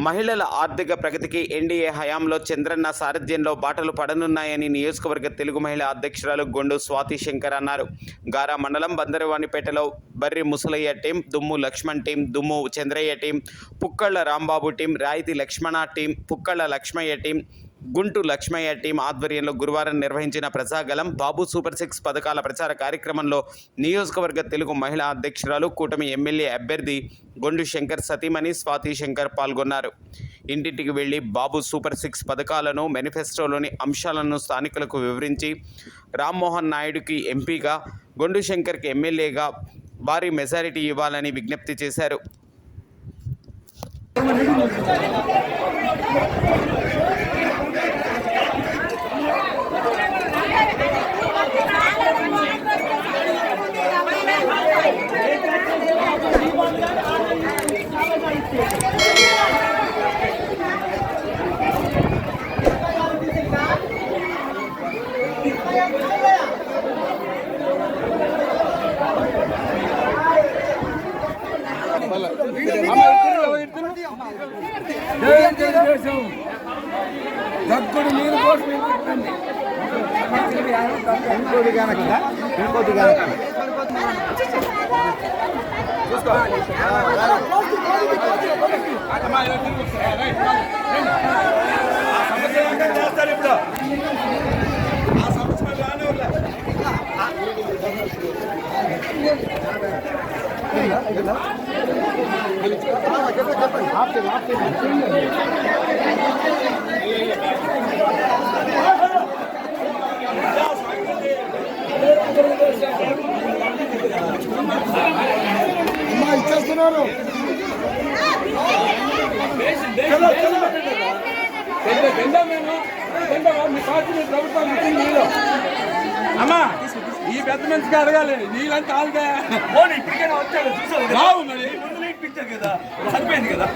మహిళల ఆర్థిక ప్రగతికి ఎన్డీఏ హయాంలో చంద్రన్న సారథ్యంలో బాటలు పడనున్నాయని నియోజకవర్గ తెలుగు మహిళా అధ్యక్షురాలు గొండు స్వాతి శంకర్ అన్నారు. గారా మండలం బందరవానిపేటలో బర్రి ముసలయ్య టీం, దుమ్ము Lakshman team, Dummu Chandraiah team, Pukkalla Rambabu team, Rayithi Lakshmana team, Pukkalla Lakshmaiah team, Guntu Lakshmaiah team ఆధ్వర్యంలో గురువారం నిర్వహించిన ప్రజాగలం బాబు సూపర్ 6 పథకాల ప్రచార కార్యక్రమంలో నియోజకవర్గ తెలుగు మహిళా అధ్యక్షురాలు కూటమి ఎమ్మెల్యే అభ్యర్థి గొండు శంకర్ సతీమణి స్వాతి శంకర్ పాల్గొన్నారు. ఇంటింటికి వెళ్లి బాబు సూపర్ 6 పథకాలను, మేనిఫెస్టోలోని అంశాలను స్థానికులకు వివరించి రామ్మోహన్ నాయుడుకి ఎంపీగా, గొండు శంకర్కి ఎమ్మెల్యేగా భారీ మెజారిటీ ఇవ్వాలని విజ్ఞప్తి చేశారు. దగ్గుడు నీరు కోసం ఇంకోటి చేస్తారు ఇప్పుడు ఆ సమస్య ఇచ్చేస్తున్నారు. అమ్మా ఈ పెద్ద మనిషికి అడగాలి, నీళ్ళంటే ఆలుగా ఇప్పటికైనా వచ్చాడు చూసావు రావు మరి ముందు ఇప్పించారు కదా, సరిపోయింది కదా.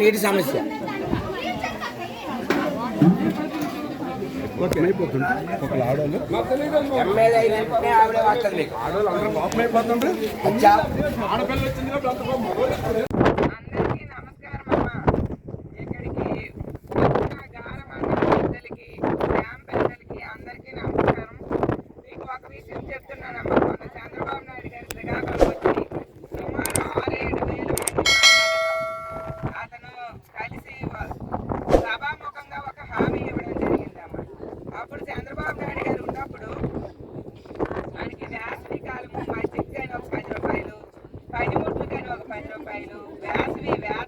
నీటి సమస్య ఎమ్మెల్యే అయినట్టే ఆవిడే వస్తుంది. ఆడపిల్ల వచ్చింది. రూపాయలు, వేసవి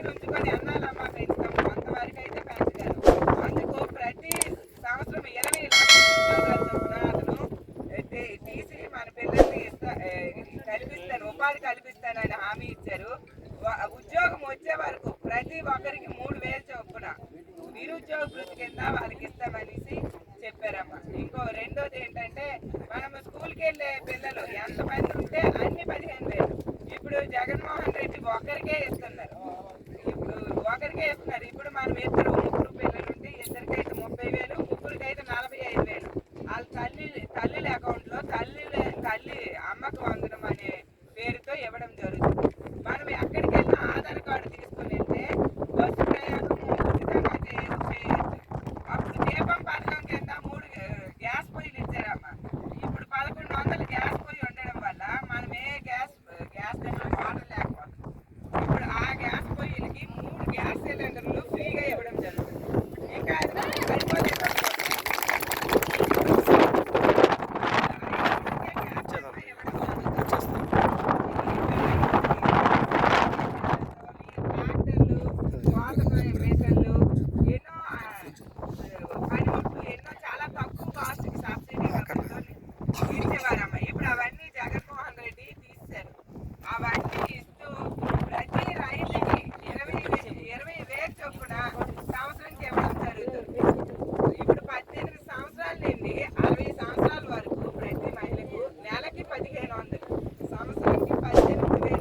దగ్గర ఉంచుకొని అన్నాలమ్మా పెంచుతాము, అంతవరకు అయితే పెంచగలరు. అందుకు ప్రతి సంవత్సరం 20 లక్షల ఉద్యోగాలు చొప్పున అతను తీసి మన పిల్లల్ని కల్పిస్తాను, ఉపాధి కల్పిస్తానని హామీ ఇచ్చారు. ఉద్యోగం వచ్చే వరకు ప్రతి ఒక్కరికి 3,000 చొప్పున నిరుద్యోగ వృత్తి కింద వాళ్ళకి ఇస్తామనేసి చెప్పారమ్మా. రెండోది ఏంటంటే మనం స్కూల్కి వెళ్ళే పిల్లలు ఎంతమంది ఉంటే అన్ని 15,000. ఇప్పుడు జగన్మోహన్ రెడ్డి ఒకరికే ఇస్తున్నారు. ఇప్పుడు మనం ముగ్గురు పిల్లలు ఉంటే ఇద్దరికైతే 30,000, ముగ్గురికైతే 45,000 వాళ్ళ తల్లి అకౌంట్లో తల్లి అమ్మకు వందనం అనే పేరుతో ఇవ్వడం జరుగుతుంది. మనం ఎక్కడికి వెళ్ళినా ఆధార్ కార్డు తీసుకుని వెళ్తే బస్సు ప్రయాణం ఉచితంగా చేయొచ్చు. అప్పుడు దీపం పథకం కింద 3 గ్యాస్ పొయ్యిలు ఇచ్చారమ్మా. ఇప్పుడు 1,100 గ్యాస్ పొయ్యి ఉండడం వల్ల మనం గ్యాస్ వాటర్ లేకపోతుంది. ఇప్పుడు ఆ గ్యాస్ పొయ్యిలకి 3 గ్యాస్ సిలిండర్లు ఫ్రీగా ఇవ్వడం జరుగుతుంది. ఇంకా ఇచ్చేవారమ్మా. ఇప్పుడు అవన్నీ జగన్మోహన్ రెడ్డి తీశారు. అవన్నీ ఇస్తూ ప్రతి రైతుకి 20,000 చొప్పున సంవత్సరానికి ఇవ్వడం జరుగుతుంది. ఇప్పుడు 18 సంవత్సరాల నుండి 60 సంవత్సరాల వరకు ప్రతి మహిళకు నెలకి 1,500, సంవత్సరానికి 18,000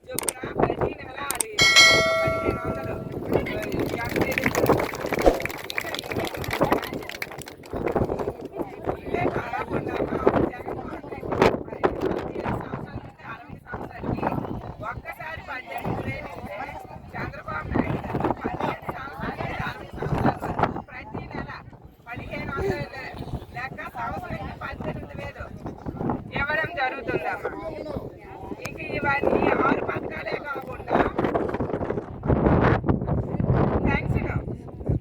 చొప్పున ప్రతి నెల అది 1,500 ఇవే కాకుండా ఒక్కసారి 18,000 ఇస్తే చంద్రబాబు నాయుడు గారు 15 సంవత్సరాల నుంచి 60 సంవత్సరాల వరకు ప్రతి నెల 1,500 లెక్క సంవత్సరానికి 18,000 ఇవ్వడం జరుగుతుందమ్మా. ఇంక ఇవన్నీ 6 పథకాలే కాకుండా పెన్షన్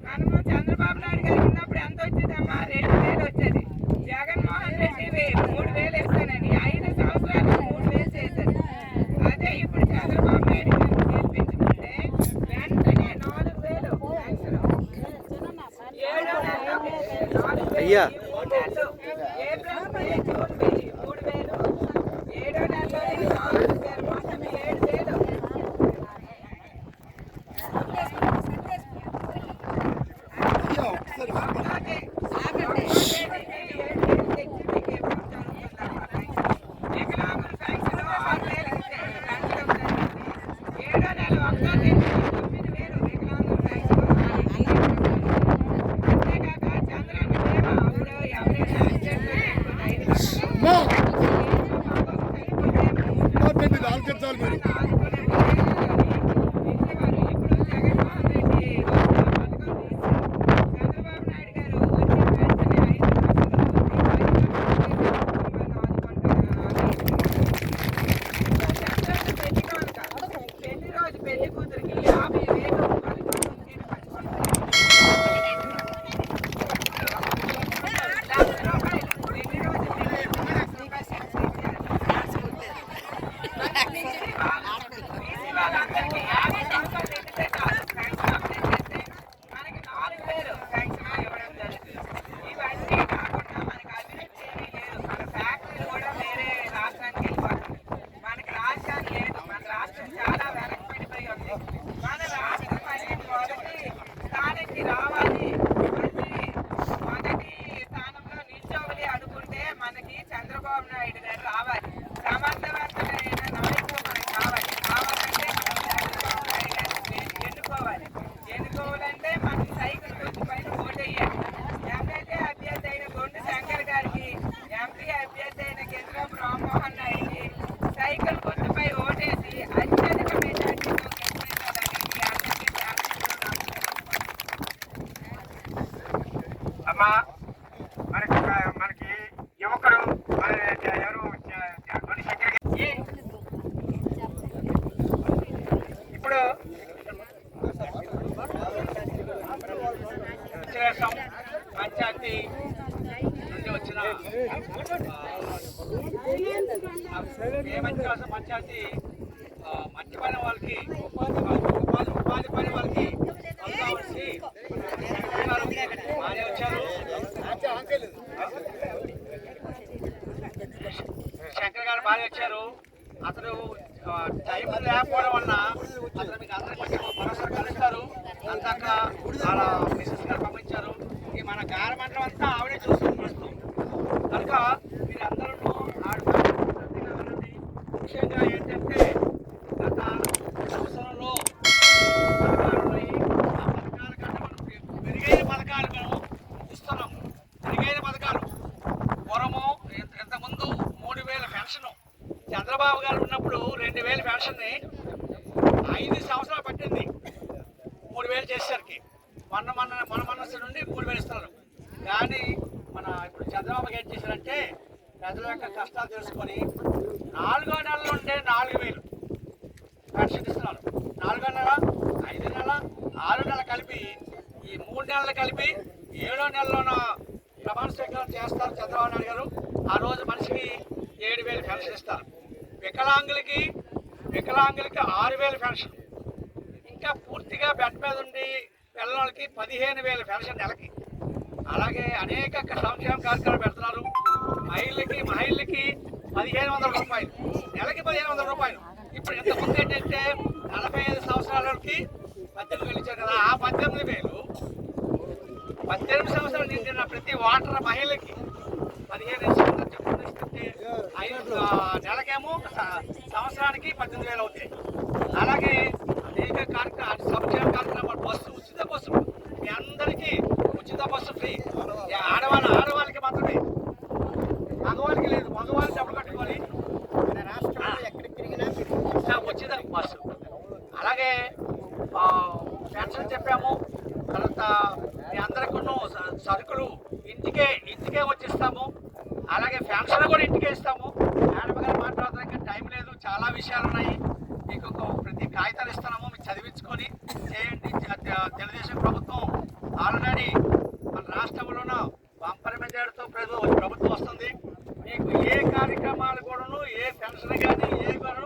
మనము చంద్రబాబు నాయుడు గారు ఉన్నప్పుడు ఎంత వచ్చేదమ్మా? 2,000 వచ్చేది. జగన్మోహన్ రెడ్డి 3,000 ఇస్తానని 5 సంవత్సరాలు 3,000 చేశారు. అదే ఇప్పుడు చంద్రబాబు నాయుడు గారిని గెలిపించుకుంటే వెంటనే 4,000 పెన్షన్. 7వ నెలలో 4,000, 3 నెలలు ఏప్రిల్, మే, జూన్ 3,000, 7వ నెలలో 4,000, మొత్తం 7,000. వికలాంగుల పెన్షన్ 6,000 ఇస్తే పెంచడం జరిగింది. 7వ నెల 1,000, 9,000 వికలాంగుల పెన్షన్. అంతేకాక చంద్రన్న బీమా అప్పుడు ఎవరైనా యాక్సిడెంట్ అయినప్పుడు 5 లక్షలు, ఇప్పుడు జగన్మోహన్ రెడ్డి పథకం తీసి చంద్రబాబు నాయుడు గారు వచ్చి వెంటనే 5 లక్షలు పెళ్లి రోజు పెళ్లి కూతురికి 50,000 వాళ్ళందరికీ 50 సంవత్సరాలు నిండితే చాలు పెన్షన్ అప్లై చేస్తే మనకి 4,000 పెన్షన్ ఇవ్వడం జరుగుతుంది. ఇవన్నీ కాకుండా మనకి అభివృద్ధి ఏమీ లేదు. మన ఫ్యాక్టరీలు కూడా వేరే రాష్ట్రానికి వెళ్ళిపోతుంది. మనకి రాజధాని లేదు. మన రాష్ట్రం చాలా వెనకబడిపోయి ఉంది. మన రాష్ట్రం మళ్ళీ మొదటి స్థానానికి రావాలి, మొదటి స్థానంలో నిల్చోవాలి అనుకుంటే మనకి చంద్రబాబు నాయుడు గారు రావాలి. సమర్థవంతమైన నాయకులు మనకు కావాలంటే ఎన్నుకోవాలంటే మనం సైకిల్ గుర్తు పైన ఓటేయాలి. ఎమ్మెల్యే అభ్యర్థి అయిన గొండు శంకర్ గారికి, ఎంపీ అభ్యర్థి అయిన కేంద్రం రామ్మోహన్ నాయుడికి సైకిల్ గుర్తుపై ఓటేసి అత్యధిక మెజార్టీతో గెలిపించాలని అందరికీ అమ్మా. మనకి యువకుడు ఎవరు గొండు శంకర్ ఇప్పుడు పంచాయతీ నుండి వచ్చిన పంచాయతీ మంచి పని వాళ్ళకి ఉపాధి అతను టైం లేకపోవడం వల్ల అతను మీకు అందరికి వచ్చి మరోసారి కలుస్తారు. అంతాక వాళ్ళ మిసెస్ గారు పంపించారు. ఈ మన గారమండలం అంతా ఆవిడే చూస్తుంది కనుక మీరు అందరూ ముఖ్యంగా ఏంటంటే గత సంవత్సరంలో పథకాల కంటే మనం మెరుగైన పథకాలు మనం ఇస్తున్నాం. మెరుగైన పథకాలు పూర్వము ఇంతకుముందు 3,000 పెన్షన్ చంద్రబాబు గారు ఉన్నప్పుడు 2,000 పెన్షన్ని 5 సంవత్సరాలు పట్టింది 3,000 చేసేసరికి. మొన్న నుండి 3,000 ఇస్తున్నారు. కానీ మన ఇప్పుడు చంద్రబాబు ఏం చేశారంటే ప్రజల యొక్క కష్టాలు తెలుసుకొని 4వ నెల నుండే 4,000 పెన్షన్ ఇస్తున్నారు. 4వ నెల, 5వ నెల, 6వ నెల కలిపి ఈ 3 నెలలు కలిపి 7వ నెలలోన ప్రమాణ స్వీకారం చేస్తారు చంద్రబాబు నాయుడు గారు. ఆ రోజు మనిషికి 7,000 పెన్షన్ ఇస్తారు. వికలాంగులకి 6,000 పెన్షన్. ఇంకా పూర్తిగా బెడ్ మీద ఉండి పిల్లలకి 15,000 పెన్షన్ నెలకి. అలాగే అనేక సంక్షేమ కార్యక్రమాలు పెడుతున్నారు. మహిళలకి 1,500 రూపాయలు నెలకి 1,500 రూపాయలు. ఇప్పుడు ఇంతకుముందు ఏంటంటే 45 సంవత్సరాలకి 18,000 ఇచ్చారు కదా. ఆ 18,000 18 సంవత్సరాలు నిండిన ప్రతి ఓటర్ మహిళకి 15 చెప్పుకుంటే నెలకేమో సంవత్సరానికి 18,000 అవుతాయి. అలాగే అనేక సంక్షేమ కార్యక్రమాలు బస్సు ఉచిత బస్సు మీ అందరికీ ఉచిత బస్సు ఫ్రీ. ఆడవాళ్ళకి మాత్రమే, మగవాళ్ళకి లేదు. మగవాళ్ళు డబ్బులు కట్టుకొని ఉచిత బస్సు. అలాగే పెన్షన్ చెప్పాము. తర్వాత మీ అందరికీ సరుకులు ఇంటికే వచ్చిస్తాము. అలాగే పెన్షన్ కూడా ఇంటికే ఇస్తాము. మేడం గారు మాట్లాడడానికి టైం లేదు, చాలా విషయాలు ఉన్నాయి. మీకు ప్రతి కాగితాలు ఇస్తున్నాము, మీకు చదివించుకొని చేయండి. తెలుగుదేశం ప్రభుత్వం ఆల్రెడీ మన రాష్ట్రంలోనూ బంపర్ మెజారిటీతో ప్రభుత్వం వస్తుంది. మీకు ఏ కార్యక్రమాలు కూడాను, ఏ పెన్షన్ కానీ ఏ కూడా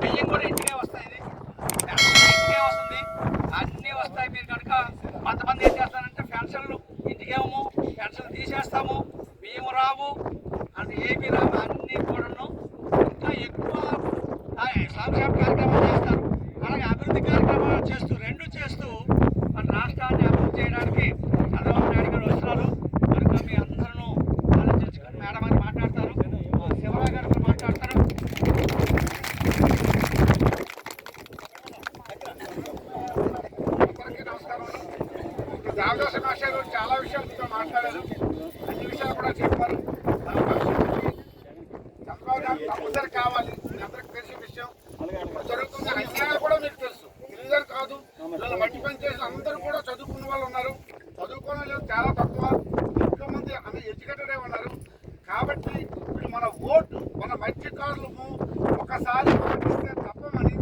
బియ్యం కూడా ఇంటికే వస్తాయి. పెన్షన్ ఇంటికే వస్తుంది, అన్నీ వస్తాయి. మీరు కనుక కొంతమంది ఏం చేస్తారంటే పెన్షన్లు ఇంటికేమో పెన్షన్ తీసేస్తాము, బియ్యం రావు అంటే ఏమీ రావు, అన్నీ కూడాను ఇంకా ఎక్కువ సంక్షేమ కార్యక్రమాలు చేస్తారు. అలాగే అభివృద్ధి కార్యక్రమాలు చేస్తూ మన రాష్ట్రాన్ని అభివృద్ధి చేయడానికి చంద్రబాబు నాయుడు గారు వస్తున్నారు. కనుక మీ అందరూ ఆలోచించుకొని మేడం అని మాట్లాడతారు. శివరావు గారు కూడా మాట్లాడతారు. అందరికీ నమస్కారం. దేవదాస మాస్టర్ చాలా విషయాలు మీతో మాట్లాడారు. అన్ని విషయాలు కూడా చెప్పారు. చంద్రబాబు నాయుడు తప్పనిసరి కావాలి. మీ అందరికి తెలిసిన విషయం. జరుగుతున్న అన్యాయాలు కూడా మీకు తెలుసు. తెలియదు కాదు, వీళ్ళు మట్టి పని చేసి అందరూ కూడా చదువుకున్న వాళ్ళు ఉన్నారు. చదువుకున్న వాళ్ళు చాలా తక్కువ, ఎక్కువ మంది అన్ని ఎడ్యుకేటెడే ఉన్నారు. కాబట్టి మన ఓటు మన మత్స్యకారులకు ఒకసారి పాటిస్తే తప్పమని